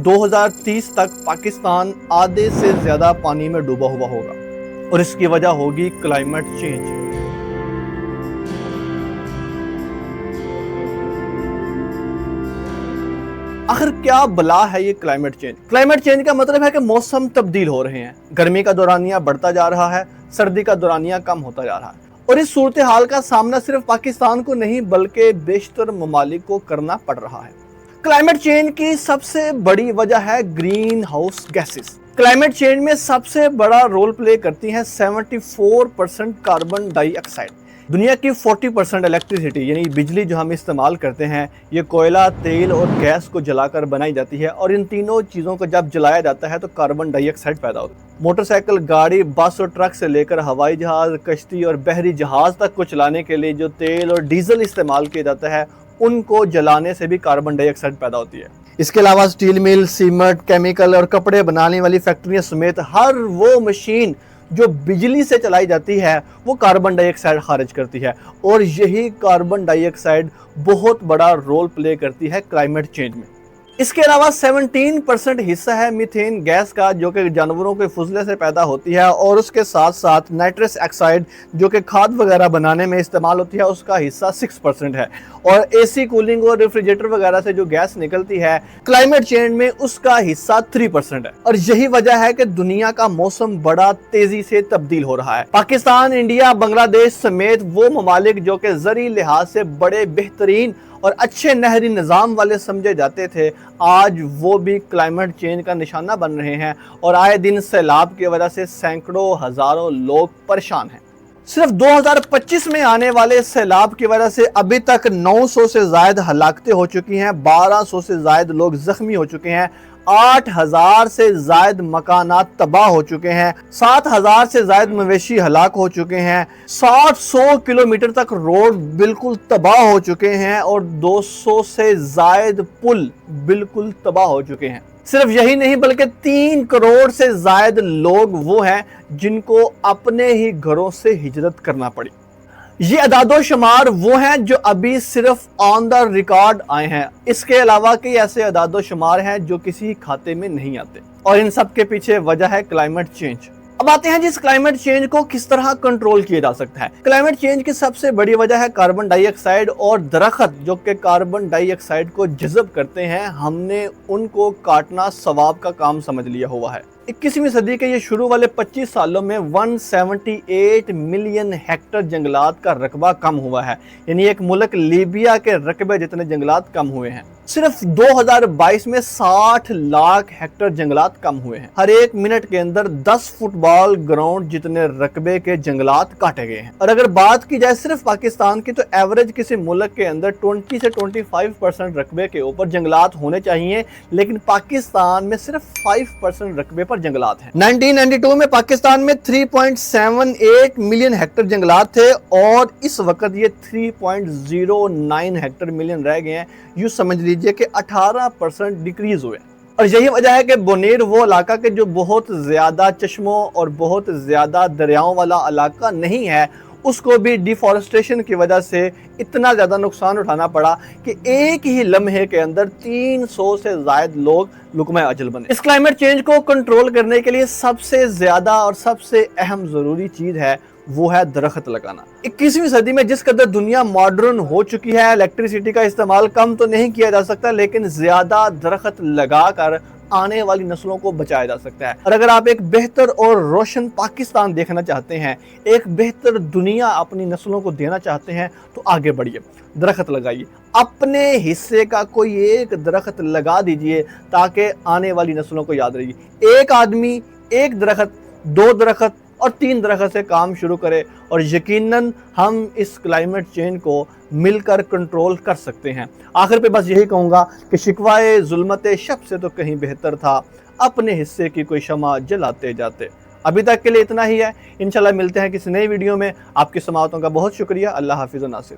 2030 تک پاکستان آدھے سے زیادہ پانی میں ڈوبا ہوا ہوگا اور اس کی وجہ ہوگی کلائمیٹ چینج۔ آخر کیا بلا ہے یہ کلائمیٹ چینج؟ کلائمیٹ چینج کا مطلب ہے کہ موسم تبدیل ہو رہے ہیں، گرمی کا دورانیہ بڑھتا جا رہا ہے، سردی کا دورانیہ کم ہوتا جا رہا ہے، اور اس صورتحال کا سامنا صرف پاکستان کو نہیں بلکہ بیشتر ممالک کو کرنا پڑ رہا ہے۔ کلائمیٹ چینج کی سب سے بڑی وجہ ہے green house gases. Climate change میں سب سے بڑا رول پلے کرتی ہیں 74% کاربن ڈائی آکسائڈ۔ دنیا کی 40% الیکٹریسٹی یعنی بجلی جو ہم استعمال کرتے ہیں یہ کوئلہ، تیل اور گیس کو جلا کر بنائی جاتی ہے، اور ان تینوں چیزوں کو جب جلایا جاتا ہے تو کاربن ڈائی آکسائڈ پیدا ہوتا ہے۔ موٹر سائیکل، گاڑی، بس اور ٹرک سے لے کر ہوائی جہاز، کشتی اور بحری جہاز تک کو چلانے کے لیے جو تیل اور ڈیزل استعمال کیا جاتا ہے ان کو جلانے سے بھی کاربن ڈائی آکسائڈ پیدا ہوتی ہے۔ اس کے علاوہ سٹیل مل، سیمنٹ، کیمیکل اور کپڑے بنانے والی فیکٹریاں سمیت ہر وہ مشین جو بجلی سے چلائی جاتی ہے وہ کاربن ڈائی آکسائڈ خارج کرتی ہے، اور یہی کاربن ڈائی آکسائڈ بہت بڑا رول پلے کرتی ہے کلائمیٹ چینج میں۔ اس کے علاوہ 17% حصہ ہے میتھین گیس کا جو کہ جانوروں کے فضلے سے پیدا ہوتی ہے، اور اس کے ساتھ ساتھ نائٹرس آکسائڈ جو کہ کھاد وغیرہ بنانے میں استعمال ہوتی ہے اس کا حصہ 6% ہے، اور اے سی کولنگ اور ریفریجریٹر وغیرہ سے جو گیس نکلتی ہے کلائمیٹ چینج میں اس کا حصہ 3% ہے۔ اور یہی وجہ ہے کہ دنیا کا موسم بڑا تیزی سے تبدیل ہو رہا ہے۔ پاکستان، انڈیا، بنگلہ دیش سمیت وہ ممالک جو کہ زرعی لحاظ سے بڑے بہترین اور اچھے نہری نظام والے سمجھے جاتے تھے آج وہ بھی کلائمیٹ چینج کا نشانہ بن رہے ہیں، اور آئے دن سیلاب کی وجہ سے سینکڑوں ہزاروں لوگ پریشان ہیں۔ صرف 2025 میں آنے والے سیلاب کی وجہ سے ابھی تک 900 سے زائد ہلاکتیں ہو چکی ہیں، 1200 سے زائد لوگ زخمی ہو چکے ہیں، 8000 سے زائد مکانات تباہ ہو چکے ہیں، 7000 سے زائد مویشی ہلاک ہو چکے ہیں، 100 کلومیٹر تک روڈ بالکل تباہ ہو چکے ہیں، اور 200 سے زائد پل بالکل تباہ ہو چکے ہیں۔ صرف یہی نہیں بلکہ 3 کروڑ سے زائد لوگ وہ ہیں جن کو اپنے ہی گھروں سے ہجرت کرنا پڑی۔ یہ اعداد و شمار وہ ہیں جو ابھی صرف آن دا ریکارڈ آئے ہیں، اس کے علاوہ کئی ایسے اعداد و شمار ہیں جو کسی کھاتے میں نہیں آتے، اور ان سب کے پیچھے وجہ ہے کلائمیٹ چینج۔ اب آتے ہیں جس کلائمیٹ چینج کو کس طرح کنٹرول کیا جا سکتا ہے۔ کلائمیٹ چینج کی سب سے بڑی وجہ ہے کاربن ڈائی آکسائڈ، اور درخت جو کہ کاربن ڈائی آکسائڈ کو جذب کرتے ہیں ہم نے ان کو کاٹنا ثواب کا کام سمجھ لیا ہوا ہے۔ 21ویں صدی کے یہ شروع والے 25 سالوں میں 178 ملین ہیکٹر جنگلات کا رقبہ کم ہوا ہے، یعنی ایک ملک لیبیا کے رقبے جتنے جنگلات کم ہوئے ہیں۔ صرف 2022 میں 60 لاکھ ہیکٹر جنگلات کم ہوئے ہیں۔ ہر ایک منٹ کے اندر 10 فٹ بال گراؤنڈ جتنے رقبے کے جنگلات کاٹے گئے ہیں۔ اور اگر بات کی جائے صرف پاکستان کی تو ایوریج کسی ملک کے اندر 20 سے 25% رقبے کے اوپر جنگلات ہونے چاہیے، لیکن پاکستان میں صرف 5% رقبے پر جنگلات ہیں۔ 1992 میں پاکستان میں 3.78 ملین ہیکٹر جنگلات تھے، اور اس وقت یہ 3.09 ہیکٹر ملین رہ گئے ہیں۔ یوں سمجھ لیجئے کہ 18% ڈیکریز ہوئے۔ اور یہی وجہ ہے کہ بونیر وہ علاقہ کہ جو بہت زیادہ چشموں اور بہت زیادہ دریاؤں والا علاقہ نہیں ہے، اس کو بھی ڈیفارسٹریشن کی وجہ سے اتنا زیادہ نقصان اٹھانا پڑا کہ ایک ہی لمحے کے اندر 300 سے زائد لوگ لقمہ اجل بنے۔ اس کلائمیٹ چینج کو کنٹرول کرنے کے لیے سب سے زیادہ اور سب سے اہم ضروری چیز ہے وہ ہے درخت لگانا۔ 21ویں صدی میں جس قدر دنیا ماڈرن ہو چکی ہے، الیکٹریسٹی کا استعمال کم تو نہیں کیا جا سکتا، لیکن زیادہ درخت لگا کر آنے والی نسلوں کو بچایا جا سکتا ہے۔ اور اگر آپ ایک بہتر اور روشن پاکستان دیکھنا چاہتے ہیں، ایک بہتر دنیا اپنی نسلوں کو دینا چاہتے ہیں، تو آگے بڑھیے، درخت لگائیے، اپنے حصے کا کوئی ایک درخت لگا دیجئے تاکہ آنے والی نسلوں کو یاد رہے۔ ایک آدمی ایک درخت، 2 درخت اور 3 درخت سے کام شروع کرے، اور یقیناً ہم اس کلائمیٹ چینج کو مل کر کنٹرول کر سکتے ہیں۔ آخر پہ بس یہی کہوں گا کہ شکوائے ظلمت شب سے تو کہیں بہتر تھا اپنے حصے کی کوئی شمع جلاتے جاتے۔ ابھی تک کے لیے اتنا ہی ہے، انشاءاللہ ملتے ہیں کسی نئی ویڈیو میں۔ آپ کی سماعتوں کا بہت شکریہ۔ اللہ حافظ و ناصر۔